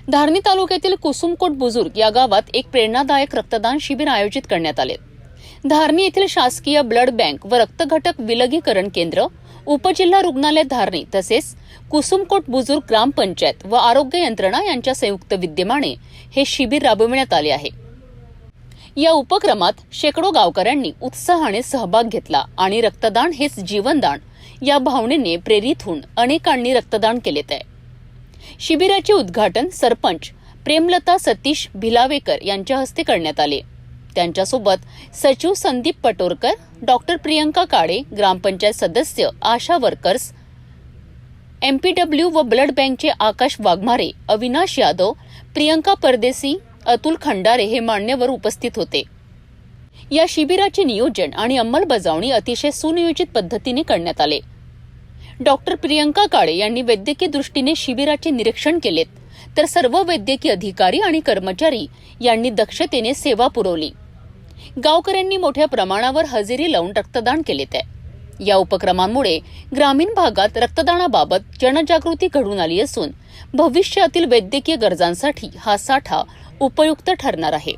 धारणी तालुक्यातील कुसुमकोट बुजुर्ग या गावात एक प्रेरणादायक रक्तदान शिबिर आयोजित करण्यात आले। धारणी येथील शासकीय ब्लड बँक व रक्तघटक विलगीकरण केंद्र, उपजिल्हा रुग्णालय धारणी तसेच कुसुमकोट बुजुर्ग ग्रामपंचायत व आरोग्य यंत्रणा यांच्या संयुक्त विद्यमाने हे शिबिर राबविण्यात आले आहे। या उपक्रमात शेकडो गावकऱ्यांनी उत्साहाने सहभाग घेतला आणि रक्तदान हेच जीवनदान या भावनेने प्रेरित होऊन अनेकांनी रक्तदान केले आहे। शिबिराचे उद्घाटन सरपंच प्रेमलता सतीश भिलावेकर यांच्या हस्ते करण्यात आले। त्यांच्यासोबत सचिव संदीप पटोरकर, डॉक्टर प्रियंका काळे, ग्रामपंचायत सदस्य, आशा वर्कर्स, एमपीडब्ल्यू व ब्लड बँकचे आकाश वाघमारे, अविनाश यादव, प्रियंका परदेसी, अतुल खंडारे हे मान्यवर उपस्थित होते। या शिबिराचे नियोजन आणि अंमलबजावणी अतिशय सुनियोजित पद्धतीने करण्यात आले। डॉक्टर प्रियंका काळे यांनी वैद्यकीय दृष्टीने शिबिराचे निरीक्षण केलेत, तर सर्व वैद्यकीय अधिकारी आणि कर्मचारी यांनी दक्षतेने सेवा पुरवली। गावकऱ्यांनी मोठ्या प्रमाणावर हजेरी लावून रक्तदान केलेत आहे। या उपक्रमांमुळे ग्रामीण भागात रक्तदानाबाबत जनजागृती घडून आली असून भविष्यातील वैद्यकीय गरजांसाठी हा साठा उपयुक्त ठरणार आहे।